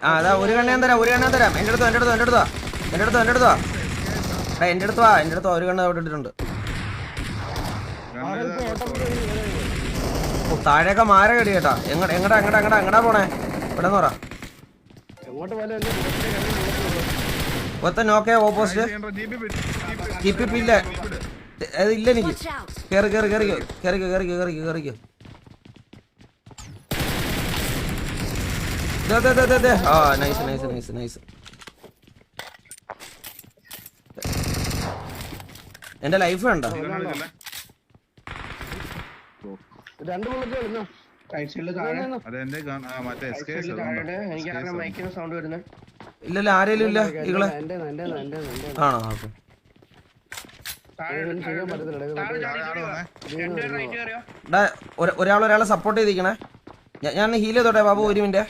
അതാ ഒരു കണ്ണ ഞാൻ തരാം എന്റെ അടുത്തോ ഒരു കണ്ണ് അവിടെ ഇട്ടിട്ടുണ്ട്. താഴെയൊക്കെ മാര കടി കേട്ടാ. എങ്ങടാ പോണേ? ഇവിടെ പറ. ഒത്ത നോക്കേ ഓപ്പോസിറ്റ് ഇല്ല അതില്ല എനിക്ക്. കേറിക്കോ. ആ നൈസ്. എന്റെ ലൈഫ് വേണ്ട. ഇല്ലല്ല ആരേലും ഇല്ല. ഇകളെ ആണോ? ഓക്കെ. ഒരാളെ സപ്പോർട്ട് ചെയ്തിരിക്കണേ. ഞാൻ ഹീൽ ചെയ്തോട്ടെ ബാബു, ഒരു മിനിറ്റ്.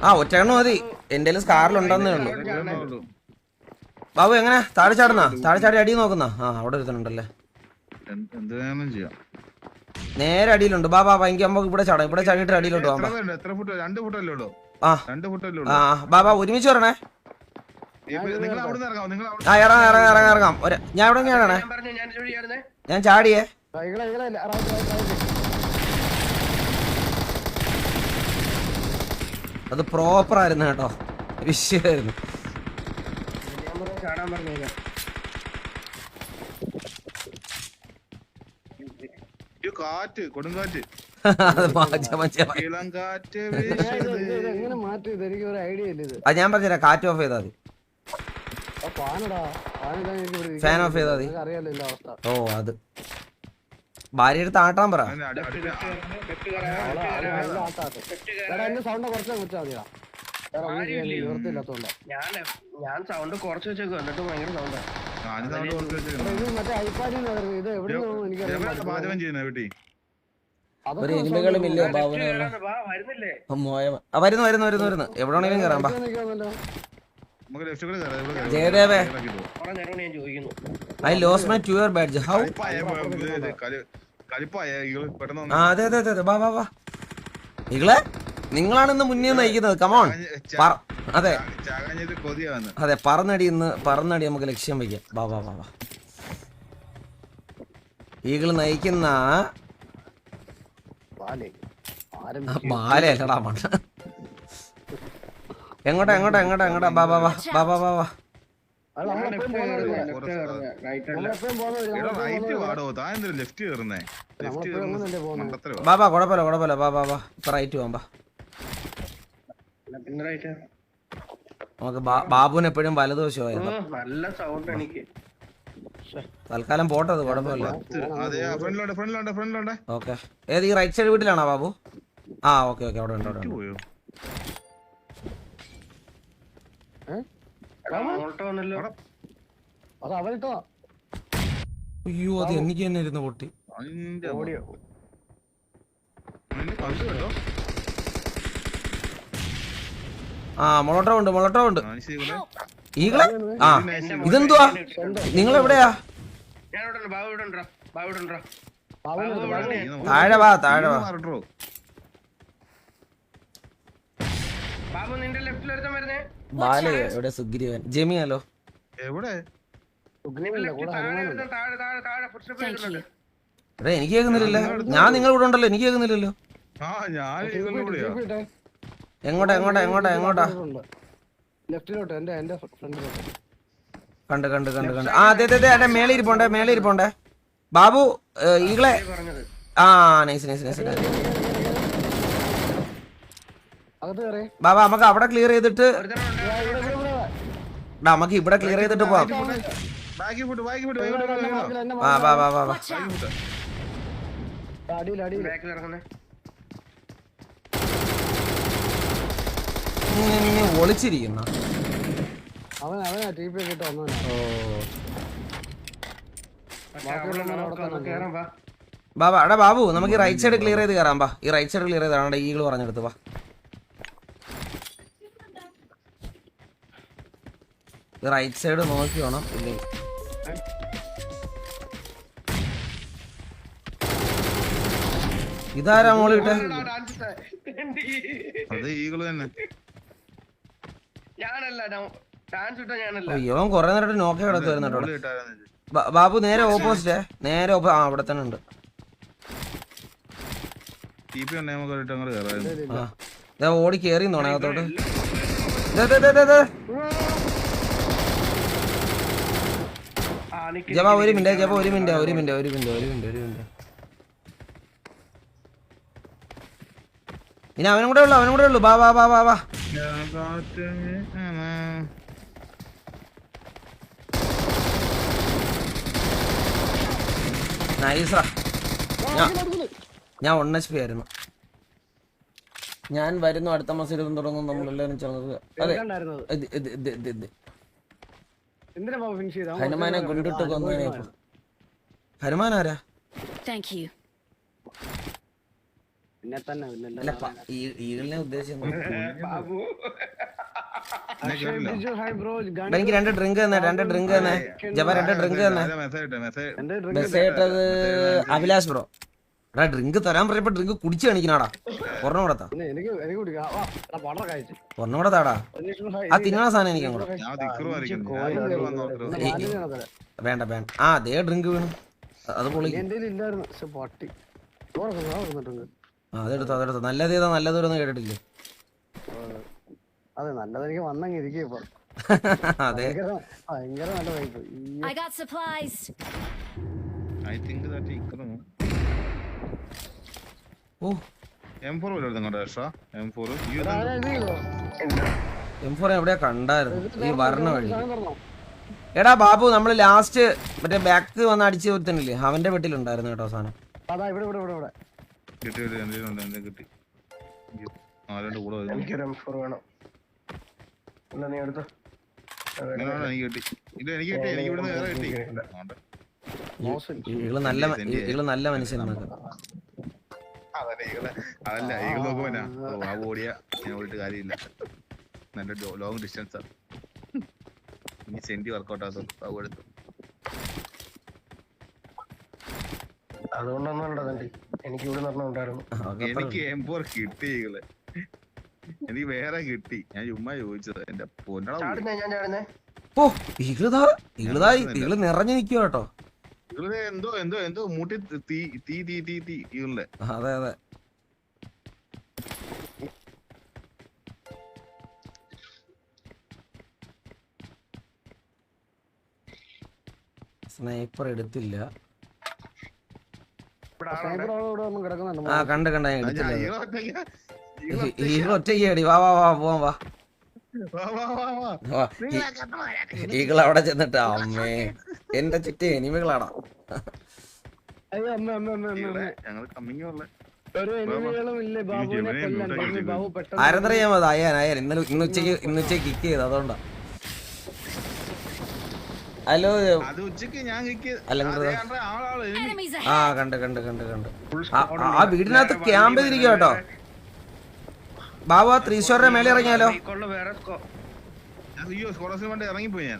ആ ഒറ്റ കണ്ണ് മതി. എന്റെ സ്കാറിലുണ്ടെന്നേ ഉള്ളു. ബാബു എങ്ങനെ താഴെ ചാടി അടി നോക്കുന്ന? ആ അവിടെ ഒരുത്തനുണ്ടല്ലേ. നേരെ അടിയിലുണ്ട്. ബാബാ എനിക്ക് നമുക്ക് ഇവിടെ ചാടിയിട്ട് അടിയിലോട്ട് പോകാം. ബാബാ ഒരുമിച്ച് വരണേ. ആ ഇറങ്ങാം. ഞാൻ ഇവിടെ ഞാനാണേ. ഞാൻ ചാടിയേ. അത് പ്രോപ്പർ ആയിരുന്നു കേട്ടോ, വിഷയമായിരുന്നു. അത് ഞാൻ പറഞ്ഞുതരാം. കാറ്റ് ഓഫ് ചെയ്താൽ മതി. ഫാൻ ഓഫ് ചെയ്താൽ മതി. ഓ അത് ഭാര്യ എടുത്ത് ആട്ടാൻ പറ. ഞാൻ സൗണ്ട് കുറച്ച് വെച്ചേക്കും, എന്നിട്ട് ഭയങ്കര സൗണ്ടാ. ഒരു എനിമികളുമില്ലേ ബാബുവിനെ? വരുന്നു. എവിടെയാണെങ്കിലും കയറാം. ജയദേവേ, I lost my tour badge. How? അതെ. വാ. ഇങ്ങളെ നിങ്ങളാണ് മുന്നേ നയിക്കുന്നത്. കമോൺ. അതെ പറന്നടി നമുക്ക് ലക്ഷ്യം വയ്ക്കാം. വാ. ഈകള് നയിക്കുന്ന ബാലല്ലടാ മണ്ണ. എങ്ങോട്ടാ? വാ. ബാബാ കുഴപ്പമില്ല. വാ ഇപ്പൊ റൈറ്റ് പോവാം. നമുക്ക് ബാബുവിന് എപ്പോഴും വലതുവശമായിരുന്നു. തൽക്കാലം പോട്ടത് കുഴപ്പമില്ല. ഓക്കെ. ഏത് ഈ റൈറ്റ് സൈഡ് വീട്ടിലാണോ ബാബു? ആ ഓക്കെ അവിടെ ഉണ്ട്. അയ്യോ അത് എനിക്ക് തന്നെ ഇരുന്ന് പൊട്ടി. ആ മൊളോട്ടോ ഉണ്ട്. ഈകളെ ആ ഇതെന്തുവാ? നിങ്ങൾ എവിടെയാ? താഴെ വാ. ബാല എവിടെ? സുഗ്രീവൻ ജമിയാലോ? എനിക്ക് കേൾക്കുന്നില്ലല്ലോ. ഞാൻ നിങ്ങൾ ഇവിടെ ഉണ്ടല്ലോ, എനിക്ക് കേൾക്കുന്നില്ലല്ലോ. എങ്ങോട്ടാ? കണ്ട്. ആ അതെ മേലെ ഇരിപ്പോണ്ടേ. ബാബു ഈകളെ. ആ നൈസ്. ബാബാ നമുക്ക് അവിടെ ക്ലിയർ ചെയ്തിട്ട് നമുക്ക് ഇവിടെ ക്ലിയർ ചെയ്തിട്ട് പോവാം. വാ. ഒളിച്ചിരിക്കുന്ന ബാബു നമുക്ക് ഈ റൈറ്റ് സൈഡ് ക്ലിയർ ചെയ്ത് കയറാം. ഈ റൈറ്റ് സൈഡ് ക്ലിയർ ചെയ്താണ് ഈകള് പറഞ്ഞെടുത്ത്. വാ റൈറ്റ് സൈഡ് നോക്കി വേണം. ഇല്ലെങ്കിൽ ഇതാരാ മോള് കിട്ടെ? അത് ഈകള് തന്നെ. ഞാനല്ല ഡാൻസ് ഇട്ട ഞാനല്ല. അയ്യോ കൊറേ നേരമായിട്ട് നോക്കി കിടക്കുവായിരുന്നു കേട്ടോ. ബാബു നേരെ ഓപ്പോസിറ്റേ, നേരെ ആ അവിടെ തന്നെ ഉണ്ട്. ഓടി കേറി തോണകത്തോട്ട്. ജപ ഒരു മിനിറ്റ്, ജപ ഒരു മിനിറ്റ്. ഇനി അവനും കൂടെ ഉള്ളു. ബാ ബാ ബാ ബാ ബാ. നൈസ്രാ. ഞാൻ 1 HP ആയിരുന്നു. ഞാൻ വരുന്നു, അടുത്ത മാസം 20 തുടങ്ങും നമ്മളെല്ലാരും ചേർന്നത്. അതെ ഹനുമാനെ കൊണ്ടിട്ട് കൊന്നേ. ഹനുമാനാരാ? അല്ല ഈഗിളിനെ ഉദ്ദേശിച്ചു. എനിക്ക് 2 ഡ്രിങ്ക് തന്നെ. ജപ 2 ഡ്രിങ്ക് തന്നെ. മെസ്സേജ് ഇട്ടത് അഭിലാഷ് ബ്രോ. എടാ ഡ്രിങ്ക് തരാൻ പറയുമ്പോ ഡ്രിങ്ക് കുടിച്ചു കാണിക്കണാടാ. ഒരെണ്ണം കൂടെ താടാ. ആ തിന്നണ സാധനം എനിക്ക് അങ്ങോട്ട് വേണ്ട. ആ അതേ ഡ്രിങ്ക് വീണു. അത് പൊളി. അതെടുത്തോ. നല്ലതൊന്നും കേട്ടിട്ടില്ലേ? അതെ നല്ലത് എനിക്ക് വന്നെങ്കിൽ ഇരിക്കും. അതെ ഭയങ്കര നല്ല വൈബ്. M4 എവിടെയാ കണ്ടായിരുന്നു ഈ വരണ വഴി. എടാ ബാബു നമ്മള് ലാസ്റ്റ് മറ്റേ ബാക്ക് വന്ന് അടിച്ചു കൊടുത്തില്ലേ, അവന്റെ വീട്ടിലുണ്ടായിരുന്നു കേട്ടോ സാധനം. ഇകള് നല്ല മനുഷ്യനാണ്. അതല്ല ഈകൾ നോക്കുമ്പോനാ ഓടിയ ഞാൻ ഓടിയിട്ട് കാര്യമില്ല. നല്ല ലോങ് ഡിസ്റ്റൻസാ. ഇനി സെന്റി വർക്കൗട്ട് ആകും എടുത്തു. എനിക്ക് ഇവിടെ ഉണ്ടായിരുന്നു. എനിക്ക് M4 കിട്ടി ഈകള്. എനിക്ക് വേറെ കിട്ടി. ഞാൻ ചുമ്മാ ചോദിച്ചത്. എന്റെ പൊന്നട ഈകള് നിറഞ്ഞു നിൽക്കുക കേട്ടോ. എന്തോ മൂട്ടി തീ ഈകളുടെ. അതെ സ്നൈപ്പർ എടുത്തില്ല. ആ കണ്ട ഞാൻ എടുത്തില്ല. ഈകൾ ഒറ്റയ്ക്കടി. വാ പോവാം വാ. ഈകൾ അവിടെ ചെന്നിട്ട് അമ്മേ എന്റെ ചുറ്റും എനിമികളാടാ. ആരെന്നറിയാമോ? അത് അയ്യാൻ ഇന്ന് ഉച്ചയ്ക്ക് കിക്ക് ചെയ്ത് അതുകൊണ്ടാ. ഹലോ ആ കണ്ട് ആ വീടിനകത്ത് ക്യാമ്പ് ചെയ്തിരിക്കുക കേട്ടോ. ബാബു 3 സ്റ്റോറിന്റെ മേലെ ഇറങ്ങിയാലോ?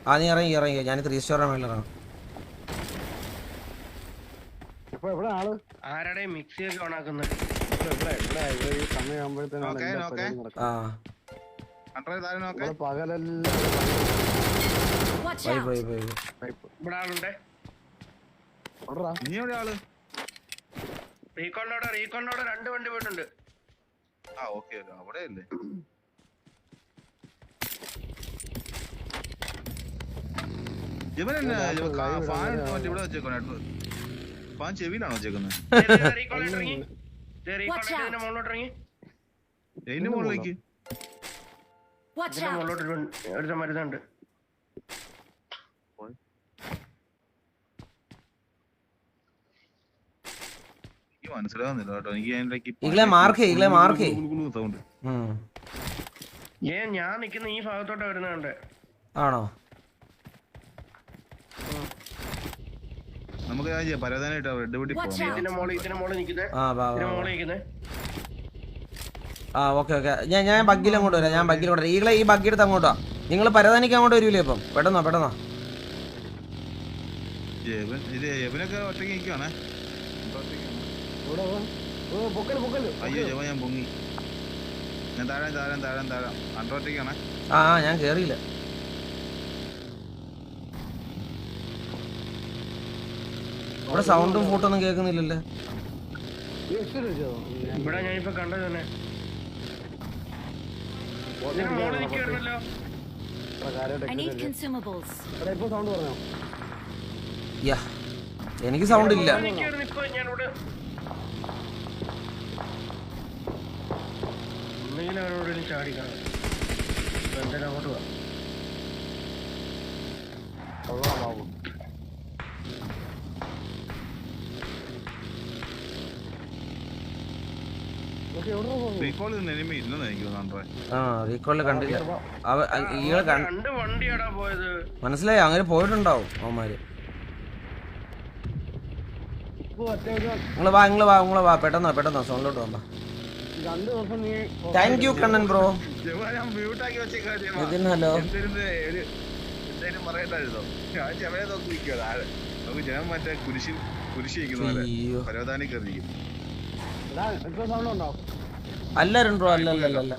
ആ നീ ഇറങ്ങി. ഞാൻ 3 സ്റ്റോറിന്റെ മേലെ ഇറങ്ങാം. റീകോളിനോടെ 2 വണ്ടി പോയിട്ടുണ്ട്. അവിടെയല്ലേ ഇവനെന്നാ ഇവിടെ വെച്ചേക്കോ? ഫാൻ ചെവിയിലാണോ വെച്ചേക്കുന്നത്? എന്റെ മുകളിലേക്ക് മരുന്നുണ്ട്. മനസ്സിലാവുന്നില്ല കേട്ടോ എനിക്ക്. സൗണ്ട് ഞാൻ നിക്കുന്ന ഈ ഭാഗത്തോട്ട് വരുന്നുണ്ട്. ആണോ? നമുക്ക് പരവതാനായിട്ട് റെഡ് വീട്ടിൽ ഓക്കെ ഞാൻ ബഗ്ഗിൽ അങ്ങോട്ട് വരാം. ഈകളെ ഈ ബഗ്ഗി എടുത്ത് അങ്ങോട്ടോ. നിങ്ങൾ പരതാനിക്ക് അങ്ങോട്ട് വരൂലേ ഇപ്പം? പെട്ടെന്നോ പെട്ടെന്നോ. ജവനൊക്കെ ഒറ്റയ്ക്ക് നിൽക്കുവാണേ. ഇവിടെ പൊക്കല് പൊക്കല്. അയ്യോ ജവ ഞാൻ പൊങ്ങി. ഞാൻ താഴെ അണ്ടർ ഒറ്റയ്ക്കാണേ. ആ ഞാൻ കേറിയില്ല. ഇവിടെ സൗണ്ടും ഫൂട്ടൊന്നും കേൾക്കുന്നില്ലല്ലോ. ഇവിടെ ഞാനിപ്പോ കണ്ടത് തന്നെ. മോള് നിൽക്കുവായിരുന്നല്ലോ. ഇപ്പൊ സൗണ്ട് പറഞ്ഞോ? യാ എനിക്ക് സൗണ്ട് ഇല്ല. നിൽക്കുവായിരുന്നു ഇപ്പൊ ഞാനിവിടെ. ഒന്നെങ്കിലും അവരോടെങ്കിലും ചാടിക്കണം. എന്തായാലും അങ്ങോട്ട് പോവാം. റീകോൾ എനിമി ഇല്ലെന്ന് എനിക്ക് തോന്നുന്നു. ആ റീകോളില് കണ്ടില്ല. രണ്ട് വണ്ടിയാടാ പോയത്. മനസ്സിലായി, അങ്ങനെ പോയിട്ടുണ്ടാവും അവന്മാര്. നിങ്ങള് വാ പെട്ടെന്നോ സൗണ്ടിലോട്ട് വാ. Thank you Kannan bro. Nithin hello. എന്തായാലും പറയണ്ടായിരുന്നോ? ഞാൻ ചെവനെ നോക്കി നിൽക്കുക താഴെ. നമുക്ക് ജനം മറ്റേ കുരിശി പരവതാനി കയറിയിരിക്കും. അല്ല രണ്ടോ അല്ല ഫാനില്ല.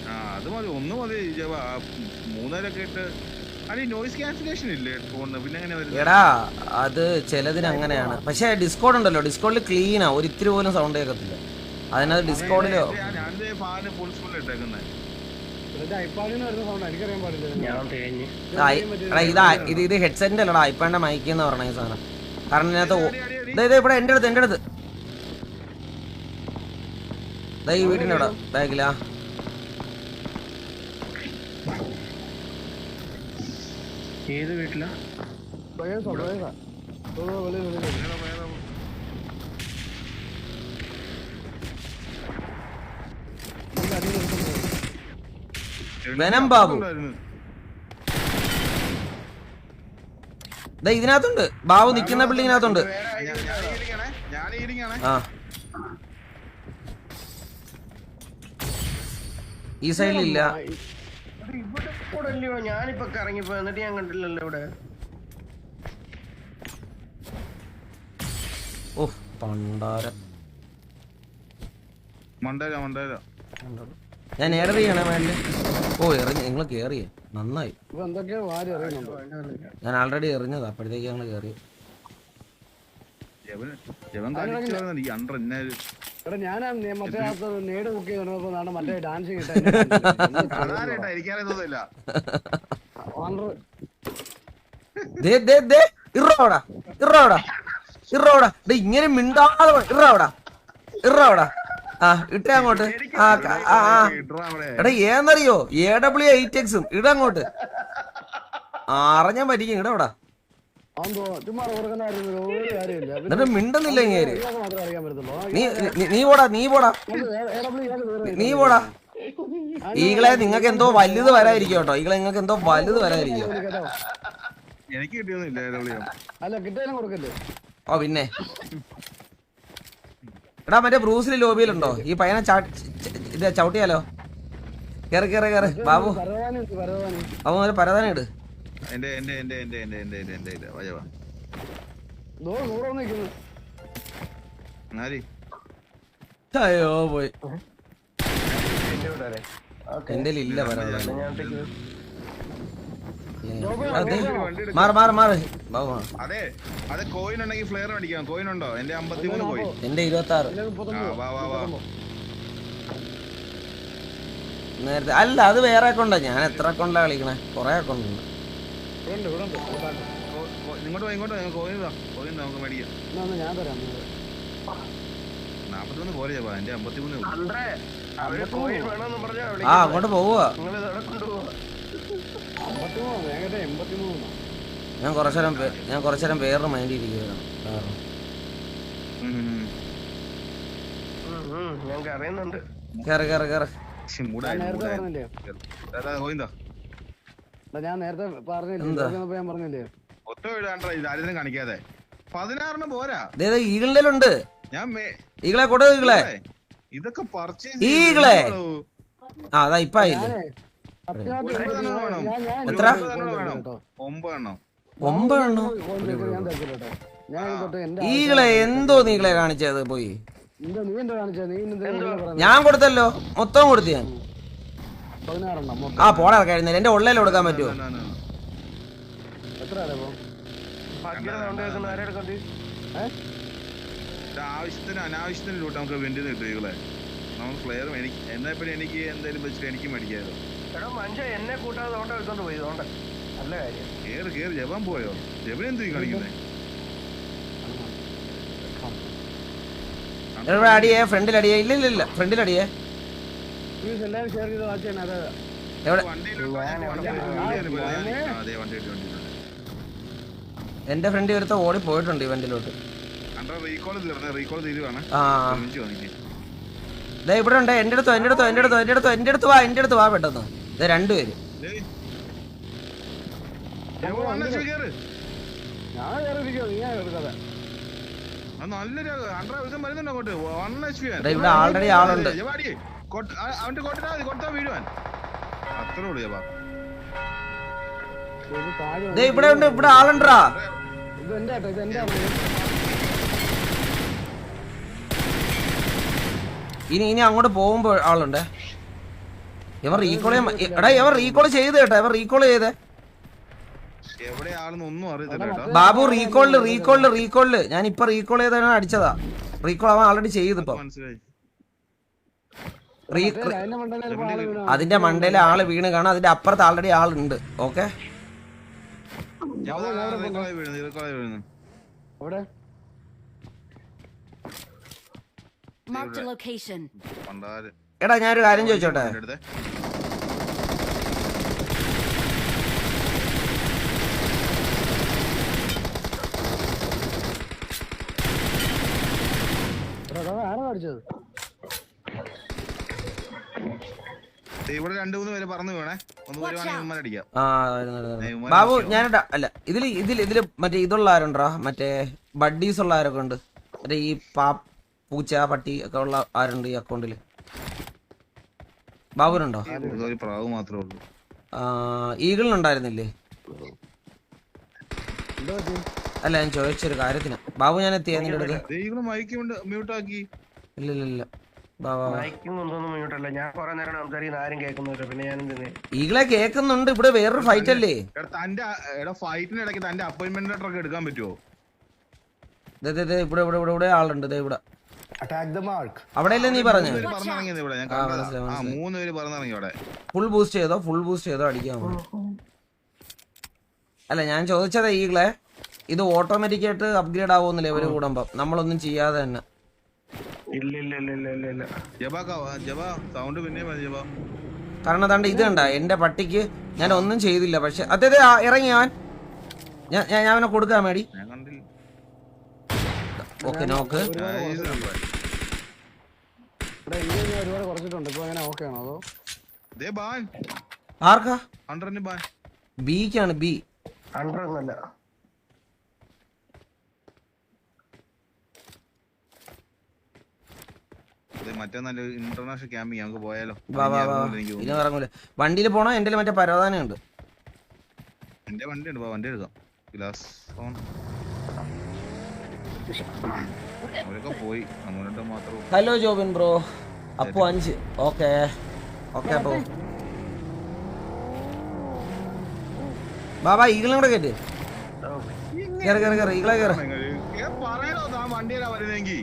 ആ അത് മതി, ഒന്ന് മതി. മൂന്നരൊക്കെ ഇട്ട് അത് നോയിസ് ക്യാൻസലേഷൻ ഇല്ലേ ഫോണിന്? പിന്നെ എങ്ങനെ വരുന്നത്? എടാ അത് ചിലതിന് അങ്ങനെയാണ്. പക്ഷെ ഡിസ്കോഡ് ഉണ്ടല്ലോ, ഡിസ്കോഡിൽ ക്ലീനാ, ഒരു ഇത്തിരി പോലും സൗണ്ട് കേൾക്കത്തില്ല. അതിനകത്ത് ഡിസ്കോഡിലോ ഫാന് ഫുൾ സ്പീഡിൽ ഇട്ടേക്കുന്നത്. ഇത് ഹെഡ്സെറ്റിന്റെ അല്ലടാ, ഐപ്പാന്റെ മൈക്ക് എന്ന് പറഞ്ഞ ഈ സാധനം. കാരണം ഇതിനകത്ത് ഇവിടെ എന്റെ അടുത്ത് ഈ വീടിന്റെ ഇവിടെ ബാക്കിലാ. ഏത് വീട്ടിലാ? വെനം ബാബു ഇതിനകത്തുണ്ട്. ബാബു നിക്കുന്ന ബിൽഡിങ്ങിനകത്തുണ്ട്. ആ ഈ സൈഡിലില്ല. ഇവിടെ ഞാനിപ്പോ കറങ്ങിപ്പോ എന്നിട്ട് ഞാൻ കണ്ടില്ലല്ലോ ഇവിടെ. ഓ പണ്ടാര ഞാൻ എയർ ചെയ്യണേ വേണ്ടി. ഓ എറിഞ്ഞ നിങ്ങൾ കേറിയേ നന്നായി. ഞാൻ ആൾറെഡി എറിഞ്ഞതാ, അപ്പോഴത്തേക്ക് ഞങ്ങൾ കേറി. ഞാനാ മറ്റേ നേട് ബുക്ക് ചെയ്തപ്പോ മറ്റേ ഡാൻസിങ് ഇങ്ങനെ മിണ്ടാതെ ഇറോടാ. ആ ഇട്ടേ അങ്ങോട്ട്. എടാ ഏന്നറിയോ, AW8X ഇടങ്ങോട്ട്. അറിഞ്ഞാൻ പറ്റിക്കും ഇടവിടാ. എന്നിട്ട് മിണ്ടുന്നില്ല ഇങ്ങേര്. നീ പോടാ. ഈകളെ നിങ്ങൾക്ക് എന്തോ വലുത് വരാതിരിക്കും കേട്ടോ. ഈകളെ നിങ്ങൾക്ക് എന്തോ വലുത് വരാതിരിക്കും. ഓ പിന്നെ എടാ മറ്റേ ബ്രൂസിലി ലോബിയിലുണ്ടോ? ഈ പയ്യനെ ഇത് ചവിട്ടിയാലോ? കേറ് ബാബു. ബാബു ഒരു പരതാനം ഇട്. അയ്യോ പോയി. എന്റെ ഇല്ല പരതാനം. മാറ് ബാബു. അതെ കോയിൻ ഉണ്ടെങ്കിൽ ഫ്ലെയർ അടിക്കാം. കോയിൻ ഉണ്ടോ? എന്റെ 53 കോയിൻ. എന്റെ 26. നേരത്തെ അല്ല, അത് വേറെ അക്കൗണ്ടാ. ഞാൻ എത്ര അക്കൗണ്ടാ കളിക്കണേ? കൊറേ അക്കൗണ്ട് ഉണ്ട്. ഇങ്ങോട്ട് കോയിൻ നമുക്ക് മേടിക്കാം. 43 പോലെ എന്റെ 53. ആ അങ്ങോട്ട് പോവുക. ഞാൻ കുറച്ചേരം പേരുടെ മൈൻഡ് ഇരിക്കുകയാണ്. ഞാൻ നേരത്തെ പറഞ്ഞില്ലേ കാണിക്കാതെ 16 പോരാ. ഈഗിളിലുണ്ട്. ഈകളെ കൊടു ഈകളെ ഇതൊക്കെ പർച്ചേസ് ഈകളെ ആ അതാ ഇപ്പൊ ആയില്ലേ എത്ര 9 ഈകളെ എന്തോ നീകളെ കാണിച്ചത് പോയി ഞാൻ കൊടുത്തല്ലോ മൊത്തം കൊടുത്തു ഞാൻ ആ പോടാ കഴിഞ്ഞ എന്റെ ഉള്ളേലും കൊടുക്കാൻ പറ്റുമോ ആവശ്യത്തിന് അനാവശ്യത്തിന് ലൂട്ട് നമുക്ക് വെണ്ടി കിട്ടും ഈകളെ നമുക്ക് പ്ലെയർ എനിക്ക് എന്നാ എനിക്ക് എന്തായാലും വെച്ചിട്ട് എനിക്ക് മേടിക്കാമല്ലോ എന്നെ കൂട്ടാതെ ഓട്ടോ എടുത്തോണ്ട് പോയി നല്ല കാര്യം കേറി ജപം പോയോ ജപൻ എന്ത് കാണിക്കുന്നേ അടിയേ ഫ്രണ്ടിൽ അടിയേ ഇല്ല ഫ്രണ്ടിൽ അടിയേ എന്റെ ഫ്രണ്ട് ഒരുത്ത ഓടി പോയിട്ടുണ്ട് ഇവന്റിലോട്ട് ഇവിടെ ഉണ്ട് എന്റെ അടുത്ത് വാ പെട്ടെന്ന് രണ്ടുപേര് ഇവിടെ ആൾറെഡി ആളുണ്ട് ഇവിടെ ഉണ്ട് ഇവിടെ ആളുണ്ടാ ഇനി അങ്ങോട്ട് പോകുമ്പോ ആളുണ്ട് ഇവർ റീകോൾ ചെയ്ത് കേട്ടോ ബാബു റീകോളില് ഞാൻ ഇപ്പൊ റീകോൾ ചെയ്താണ് അടിച്ചതാ റീകോൾ അവൻ ആൾറെഡി ചെയ്തിപ്പോ അതിന്റെ മണ്ടയിലെ ആള് വീണ് കാണാം അതിന്റെ അപ്പുറത്ത് ആൾറെഡി ആളുണ്ട് ഓക്കെ എടാ ഞാനൊരു കാര്യം ചോദിച്ചോട്ടെ ഇവിടെ 2-3 പേര് പറഞ്ഞു വീണേ ബാബു ഞാനിടാ അല്ല ഇതില് മറ്റേ ഇതുള്ള ആരുണ്ടാ മറ്റേ ബഡ്ഡീസ് ഉള്ള ആരൊക്കെ ഉണ്ട് മറ്റേ ഈ പൂച്ച പട്ടി ഒക്കെ ഉള്ള ആരുണ്ട് ഈ അക്കൗണ്ടില് ബാബുനുണ്ടോ പ്രാവ് മാത്രമേ ഉള്ളൂ ഈഗിളിനുണ്ടായിരുന്നില്ലേ അല്ല ഞാൻ ചോദിച്ചൊരു കാര്യത്തിന് ബാബു ഞാൻ എത്തിയ നിന്റെ അടുത്ത് ഇല്ല ഈകളെ കേക്കുന്നുണ്ട് ഇവിടെ വേറൊരു ഫൈറ്റ് അല്ലേ ഫൈറ്റിനിടയ്ക്ക് തന്റെ അപ്പോയിന്റ്മെന്റ് ലെറ്റർ ഒക്കെ എടുക്കാൻ പറ്റുമോ ഇവിടെ ആളുണ്ട് ഇവിടെ അവിടെയല്ലേ നീ പറഞ്ഞു ഫുൾ ബൂസ്റ്റ് ചെയ്തോ അടിക്കാൻ അല്ല ഞാൻ ചോദിച്ചതാ ഈകളെ ഇത് ഓട്ടോമാറ്റിക് ആയിട്ട് അപ്ഗ്രേഡ് ആവുമെന്ന് ലെവല് കൂടുമ്പോ നമ്മളൊന്നും ചെയ്യാതെ തന്നെ കാരണം അതാണ്ട് ഇത് കണ്ട എന്റെ പട്ടിക്ക് ഞാൻ ഒന്നും ചെയ്തില്ല പക്ഷെ അതെ ഇറങ്ങി ഞാൻ അവനെ കൊടുക്കാൻ മേടി ഓക്കെ നോക്ക് ആർക്കാ ബിക്കാണ് ബി ഇന്റർനാഷണൽ ക്യാമ്പിങ് നമുക്ക് പോയാലോ ഇറങ്ങൂല വണ്ടിയിൽ പോണോ എന്റെ മറ്റേ പരവധാനുണ്ട് എന്റെ വണ്ടി ഉണ്ട് വണ്ടി എടുക്കാം ഗ്ലാസ് ഫോൺ പോയി മാത്രം hello Jobin bro Appu 5 okay bro ബാബാ ഈഗിളും കൂടെ കേട്ട് ഈകളെ കേറ് വണ്ടിയിലാ വരുന്നെങ്കിൽ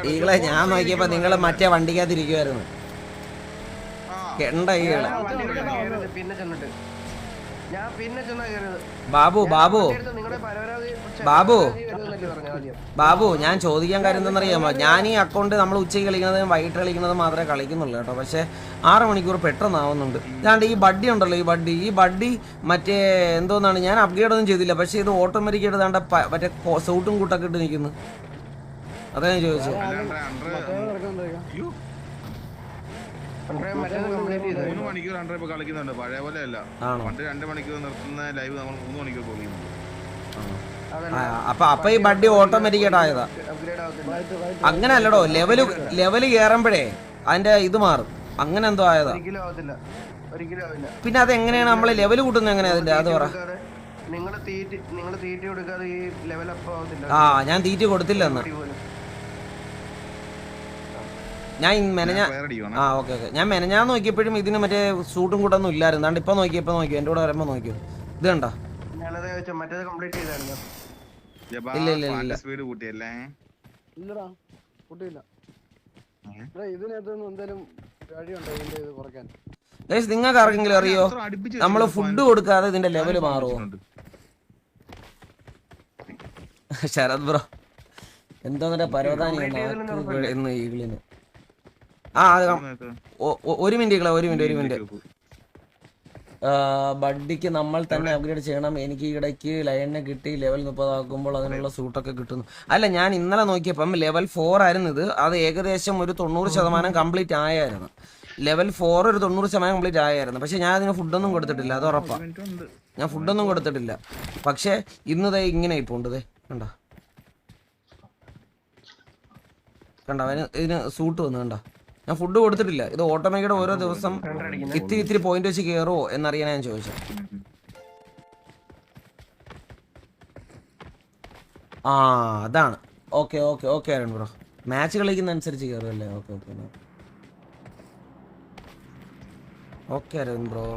ഈകളെ ഞാൻ നോക്കിയപ്പോ നിങ്ങള് മറ്റേ വണ്ടിക്കകത്തിരിക്കുവായിരുന്നു ബാബു ഞാൻ ചോദിക്കാൻ കാര്യം എന്താണെന്നറിയാമോ ഞാൻ ഈ അക്കൗണ്ട് നമ്മൾ ഉച്ചയ്ക്ക് കളിക്കുന്നതും വൈകിട്ട് കളിക്കുന്നതും മാത്രമേ കളിക്കുന്നുള്ളൂ കേട്ടോ പക്ഷെ 6 മണിക്കൂർ പെട്ടെന്നാവുന്നുണ്ട് ഇതാണ്ട് ഈ ബഡ്ഡി ഉണ്ടല്ലോ ഈ ബഡ്ഡി മറ്റേ എന്തോന്നാണ് ഞാൻ അപ്ഗ്രേഡ് ഒന്നും ചെയ്തില്ല പക്ഷെ ഇത് ഓട്ടോമാറ്റിക് ആയിട്ട് ദാണ്ട മറ്റേ സൂട്ടും കൂട്ടൊക്കെ ഇട്ട് നിൽക്കുന്നു അതാ ഞാൻ ചോദിച്ചത് മറ്റേത് കംപ്ലീറ്റ് ചെയ്തു 3 മണിക്കൂർ അണ്ടർ ഇപ്പൊ കളിക്കുന്നുണ്ട്. പഴയ പോലെ അല്ല. ആണോ? പണ്ട് 2 മണിക്കൂർ നിർത്തുന്ന ലൈവ് നമ്മൾ 3 മണിക്കൂർ കളിക്കുന്നുണ്ട്. അപ്പൊ ഈ ബഡ്ഡി ഓട്ടോമാറ്റിക്കായിട്ട് ആയതാ. അപ്ഗ്രേഡ് ആവത്തില്ല. അങ്ങനെ അല്ലടോ, ലെവല് കയറുമ്പോഴേ അതിന്റെ ഇത് മാറും. അങ്ങനെ എന്തോ ആയതാ. ഒരിക്കലും ആവത്തില്ല, ഒരിക്കലും ആവില്ല. പിന്നെ അത് എങ്ങനെയാണ് നമ്മള് ലെവല് കൂട്ടുന്നത് എങ്ങനെയാ അതിന്റെ? അത് പറ. നിങ്ങള് തീറ്റ കൊടുക്കാതെ ഈ ലെവൽ അപ്പ് ആവത്തില്ല. ഞാൻ തീറ്റ കൊടുത്തില്ല എന്നാ. ഞാൻ ഓക്കെ ഞാൻ മെനഞ്ഞാന്ന് നോക്കിയപ്പോഴും ഇതിന് മറ്റേ സൂട്ടും കൂട്ടൊന്നും ഇല്ലായിരുന്നു. അതുകൊണ്ട് ഇപ്പൊ നോക്കിയോ എന്റെ കൂടെ വരുമ്പോ നോക്കിയോ, ഇത് കണ്ടോ? ഞാനത് മറ്റേത് കംപ്ലീറ്റ് ചെയ്തായിരുന്നു. ഇല്ല സ്പീഡ് കൂട്ടിയല്ലേ? ഇല്ലടാ കുട്ടിയില്ല. ഇതിനകത്തൊന്നും എന്തായാലും വഴിയുണ്ടോ ഇതിന്റെ ഇത് കുറയ്ക്കാൻ? നിങ്ങൾക്ക് ആർക്കെങ്കിലും അറിയോ നമ്മള് ഫുഡ് കൊടുക്കാതെ ഇതിന്റെ ലെവല് മാറുമോ? ശരത് ബ്രോ എന്തോന്നിട്ട് പരവതാനി ഇന്ന് ഈഗിളിന്. ഒരു മിനിറ്റ് ബഡ്ഡിക്ക് നമ്മൾ തന്നെ അപ്ഗ്രേഡ് ചെയ്യണം. എനിക്ക് ഇടയ്ക്ക് ലയണിനെ കിട്ടി ലെവൽ 30 ആക്കുമ്പോൾ അതിനുള്ള സൂട്ടൊക്കെ കിട്ടുന്നു. അല്ല, ഞാൻ ഇന്നലെ നോക്കിയപ്പം ലെവൽ 4 ആയിരുന്നു ഇത്. അത് ഏകദേശം ഒരു 90% കംപ്ലീറ്റ് ആയായിരുന്നു. ലെവൽ 4 ഒരു 90% കംപ്ലീറ്റ് ആയായിരുന്നു. പക്ഷെ ഞാൻ അതിന് ഫുഡൊന്നും കൊടുത്തിട്ടില്ല, അത് ഉറപ്പാ. ഞാൻ ഫുഡൊന്നും കൊടുത്തിട്ടില്ല. പക്ഷെ ഇന്നതേ ഇങ്ങനെ ഇപ്പോൾ ഉണ്ട്. കണ്ട ഇതിന് സൂട്ട് വന്നു. കണ്ട, ഞാൻ ഫുഡ് കൊടുത്തിട്ടില്ല. ഇത് ഓട്ടോമാറ്റിക്കയുടെ ഓരോ ദിവസം ഇത്തിരി പോയിന്റ് വെച്ച് കയറുമോ എന്നറിയാൻ ഞാൻ ചോദിച്ചത്. അതാണ്. ഓക്കെ അരുൺ ബ്രോ, മാച്ച് കളിക്കുന്ന അനുസരിച്ച് കയറുമല്ലേ? Okay Arun bro.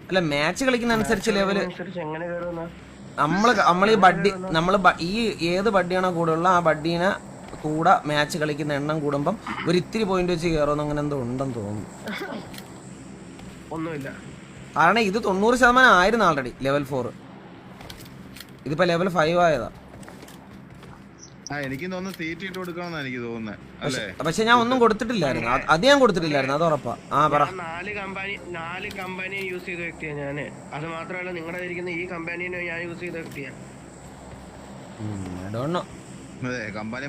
അല്ല, മാച്ച് കളിക്കുന്ന അനുസരിച്ച് ലെവല് നമ്മൾ ഈ ഏത് ബഡ്ഡിയാണോ കൂടെ ഉള്ള ആ ബഡ്ഡീനെ കൂടെ മാച്ച് കളിക്കുന്ന എണ്ണം കൂടുമ്പം ഒരു ഇത്തിരി പോയിന്റ് വെച്ച് കയറുമെന്ന് അങ്ങനെ എന്തോ ഉണ്ടെന്ന് തോന്നുന്നു. ഒന്നുമില്ല, കാരണം ഇത് 90% ആയിരുന്നു ആൾറെഡി ലെവൽ 4. ഇതിപ്പോ ലെവൽ 5 ആയതാ. എനിക്ക് തോന്നുന്നു തീറ്റ ഇട്ട് കൊടുക്കണമെന്നാ എനിക്ക് തോന്നുന്നത് അല്ലേ? പക്ഷെ ഞാൻ ഒന്നും കൊടുത്തിട്ടില്ലായിരുന്നു. അത് ഞാൻ കൊടുത്തിട്ടില്ലായിരുന്നു, അത് ഉറപ്പാ. പറ. 4 കമ്പാനിയെ യൂസ് ചെയ്ത വ്യക്തിയാണ് ഞാന്. അത് മാത്രമല്ല നിങ്ങളുടെ ഇരിക്കുന്ന ഈ കമ്പാനിയെ ഞാൻ യൂസ് ചെയ്ത വ്യക്തിയാണ്. അതെ, കമ്പാനി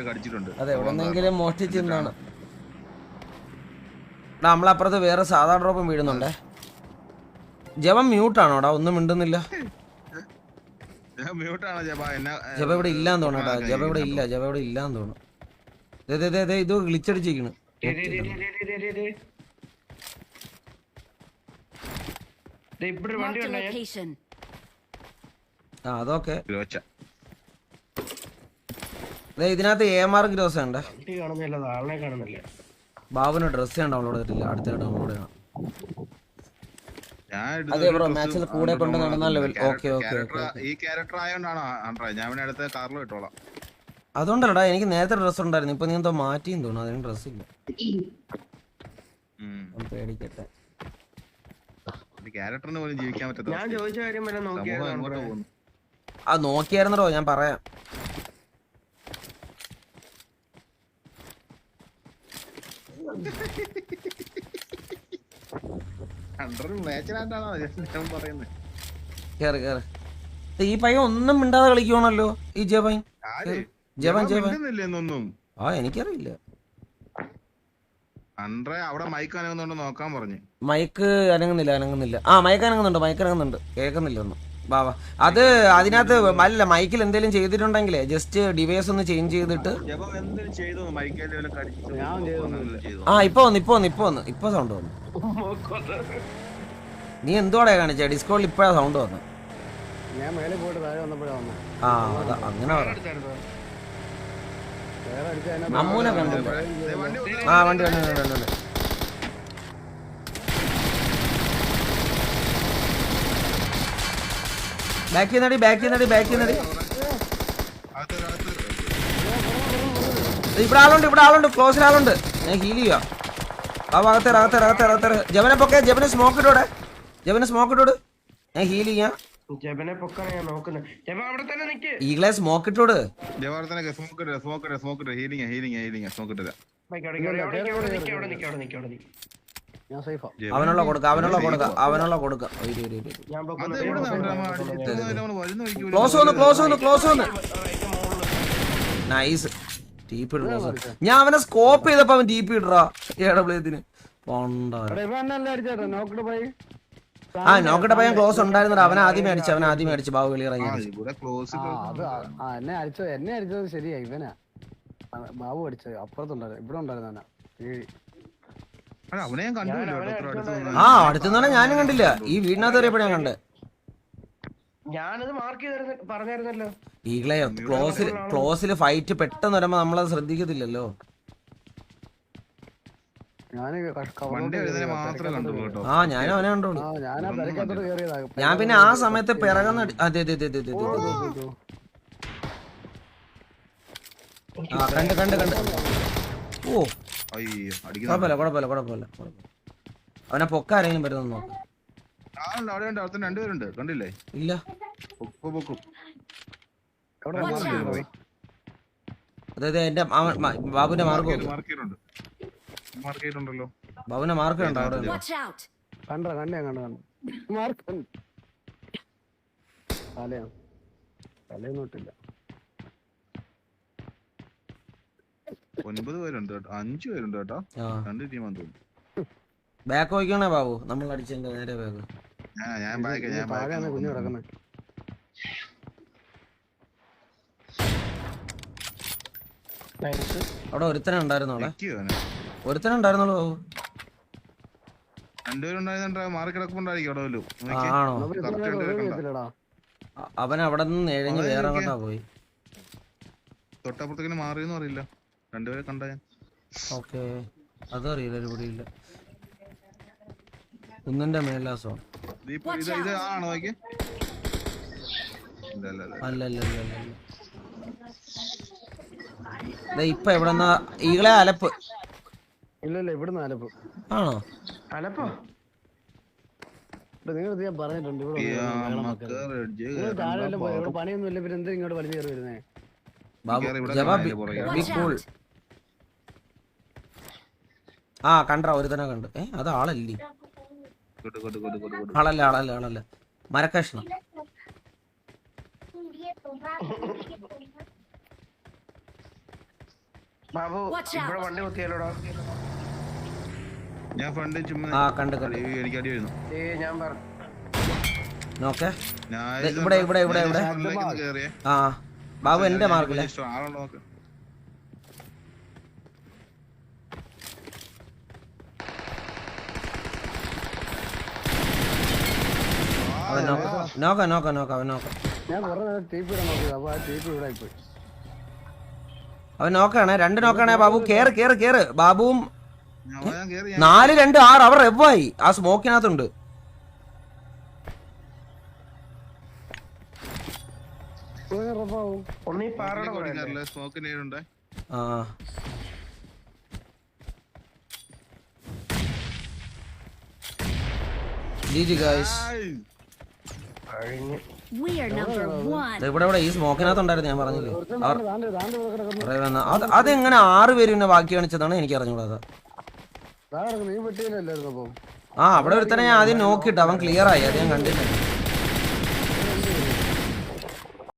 കടിച്ചിട്ടുണ്ട്. അതെ, എവിടെന്നെങ്കിലും മോഷ്ടിച്ചെന്നാണ്. നമ്മളപ്പുറത്ത് വേറെ സാധാ ഡ്രോപ്പും വീഴുന്നുണ്ടേ. ജവൻ മ്യൂട്ടാണോടാ? ഒന്നും മിണ്ടുന്നില്ല. ജബ ഇവിടെ ഇല്ലാന്ന് തോന്നട്ടാ. ജബ ഇവിടെ ഇല്ലാന്ന് തോന്നുന്നു. ഇത് ഗ്ലിച്ചടിച്ചിരിക്കണ്. അതൊക്കെ ഇതിനകത്ത് AMR ഗ്രോസ് ഉണ്ട്. ബാബുന് ഡ്രസ് ഞാൻ ഡൗൺലോഡ് ചെയ്തിട്ടില്ല, അടുത്ത ഡൗൺലോഡ് ചെയ്യണം. അതെ ബ്രോ, മാച്ചിൽ കൂടെ കൊണ്ട് നടന്ന ലെവൽ. ഓക്കെ ഈ ക്യാരക്ടർ ആയതുകൊണ്ടാണോ ഞാൻ ഇവിടെ അടുത്ത കാറിൽ ഇട്ടോളാം. അതുകൊണ്ടല്ലടാ, എനിക്ക് നേരത്തെ ഡ്രസ് ഉണ്ടായിരുന്നു. ഇപ്പൊ നീ എന്തോ മാറ്റിയെന്ന് തോന്നുന്നു, അതിന് ഡ്രസ് ഇല്ല. പേടിക്കട്ടെ. ക്യാരക്ടറിന് പോലും ജീവിക്കാൻ പറ്റാത്ത ഞാൻ ചോദിച്ച കാര്യം വല്ല നോക്കിയായിരുന്നോ? ഞാൻ പറയാം. ഈ പയ്യൻ ഒന്നും മിണ്ടാതെ കളിക്കുവാണല്ലോ ഈ ജവൻ. എനിക്കറിയില്ല. അവിടെ മൈക്ക് അനങ്ങുന്നുണ്ടോ നോക്കാൻ പറഞ്ഞു. മൈക്ക് അനങ്ങുന്നില്ല. മൈക്ക് അനങ്ങുന്നുണ്ട്. കേൾക്കുന്നില്ല ഒന്നും. ബാബാ, അത് അതിനകത്ത് അല്ല, മൈക്കിൽ എന്തെങ്കിലും ചെയ്തിട്ടുണ്ടെങ്കിലേ ജസ്റ്റ് ഡിവൈസ് ഒന്ന് ചേഞ്ച് ചെയ്തിട്ട്. ഇപ്പൊ സൗണ്ട് വന്നു. നീ എന്തുവാടെ കാണിച്ച? ഡിസ്കോളിൽ ഇപ്പഴാ സൗണ്ട് വന്നു. അങ്ങനെ പറ. അമ്മൂനെ കണ്ടില്ല. വണ്ടി ബാക്കി നടി. ഇവിടെ ആളുണ്ട്. ക്ലോസിൽ ആളുണ്ട്. ഞാൻ ഹീൽ ചെയ്യാ. അകത്തേറ്. ജവനെ പൊക്കെ. ജവന് സ്മോക്ക് ഇട്ടോടെ. ഞാൻ ഹീൽ ചെയ്യാം. ഈകളെ സ്മോക്ക് ഇട്ടോട്. അവനുള്ള കൊടുക്ക. ക്ലോസ് വന്നു. നൈസ്. TP ഇടുന്നു. ഞാൻ അവനെ സ്കോപ്പ് ചെയ്തപ്പോ അവൻ TP ഇടറാ AWത്തിന് പോണ്ടാ. ആ നോക്കട്ടെ പയ്യൻ ക്ലോസ് ഉണ്ടായിരുന്നോ. അവൻ ആദ്യമേ അടിച്ചു ബാബു വെളി ഇറങ്ങി. എന്നെ അടിച്ചത് ശരിയാ. ഇവനാ ബാബു അടിച്ചത്. അപ്പുറത്തുണ്ടായിരുന്നു, ഇവിടെ ഉണ്ടായിരുന്ന അവനെ ഞാൻ കണ്ടില്ല. ആ അടുത്തുനിന്നാണ് ഞാനും കണ്ടില്ല. ഈ വീടിനകത്ത് വരെയപ്പോഴും ഞാൻ കണ്ടേ. ഞാനത് മാർക്ക് ചെയ്ത് പറഞ്ഞായിരുന്നല്ലോ. ഈകളെ ക്ലോസിൽ ഫൈറ്റ് പെട്ടെന്ന് വരുമ്പോ നമ്മളത് ശ്രദ്ധിക്കത്തില്ലല്ലോ. ആ ഞാനും അവനെ കണ്ടോളൂ. ഞാൻ പിന്നെ ആ സമയത്ത് പിറകുന്ന അതെ കണ്ട്. ഓ കുഴപ്പമില്ല. അവനെ പൊക്കാരെങ്കിലും വരുന്ന നോക്കാം. രണ്ടുപേരുണ്ട് കണ്ടില്ലേ? ഇല്ല അതായത് എന്റെ ബാബുവിന്റെ മാർക്ക് മാർക്കുണ്ടല്ലോ. ബാബുവിന്റെ മാർക്ക് കണ്ടോ അവിടെ? തലേന്നോട്ടില്ല. 9 പേരുണ്ട് കേട്ടോ, 5 പേരുണ്ട് കേട്ടോ. 2 ടീമാന്ന് തോന്നുന്നു. ബാക്ക് നോക്കണേ ബാബു, നമ്മൾ അടിച്ചതിന്റെ നേരെ ബാക്ക്. ഞാൻ കുഞ്ഞു കിടക്കുന്നത്. അവിടെ ഒരുത്തനുണ്ടായിരുന്നോളൂ ബാബു. 2 പേരുണ്ടായിരുന്നുണ്ടോ? മാറി കിടക്കുമ്പോണ്ടായിരിക്കും അവിടെ വല്ലതും. ആണോ? അവൻ അവിടെ നിന്ന് എഴഞ്ഞ് വേറെ അങ്ങോട്ടാ പോയി. തൊട്ടപ്പുറത്തേക്ക് മാറിയെന്നും അറിയില്ല. 2 പേരെ കണ്ട ഞാൻ. ഓക്കെ അതറിയില്ല. ഇവിടെ ഇല്ല. കുന്നിന്റെ മേലാസോ? ഇത് ആണോ നോക്കി? അല്ല ഇപ്പൊ എവിടെന്നാ ഈകളെ അലപ്പ്? ഇല്ല ഇവിടുന്ന് അലപ്പ്. ആണോ? അലപ്പോ? നിങ്ങൾ ഞാൻ പറഞ്ഞിട്ടുണ്ട് പണിയൊന്നും ഇല്ല. പിന്നെ എന്താ ഇങ്ങോട്ട് വലിച്ചു കയറി വരുന്നേ? ആ കണ്ടാ ഒരുത്തനെ കണ്ട്. അത് ആളല്ലേ? ആളല്ല മരക്കഷ്ണം. ബാബു ഇവിടെ വണ്ടി കുത്തിയാലോടാ. ഞാൻ ഫ്രണ്ട് ചുമ്മാ കണ്ട് എനിക്ക് അടി വരുന്നു. ഞാൻ നോക്കേ ഇവിടെ ആ ബാബു എന്റെ മാർക്കില്ലേ? അവൻ നോക്കാണ്. 2 നോക്കാണേ ബാബു. കേറ് ബാബുവും 4-2-6 അവർ റെവായി ആ സ്മോക്കിനകത്തുണ്ട്. ഇവിടെ ഈ സ്മോക്കിനകത്തുണ്ടായിരുന്നു. ഞാൻ പറഞ്ഞില്ലേ അതെങ്ങനെ 6 പേര് പിന്നെ ബാക്കി കാണിച്ചതാണ് എനിക്ക് അറിഞ്ഞൂടാ. ആ അവിടെ ഒരുത്തനെ ഞാൻ ആദ്യം നോക്കിയിട്ട് അവൻ ക്ലിയർ ആയി. അത് ഞാൻ കണ്ടില്ല.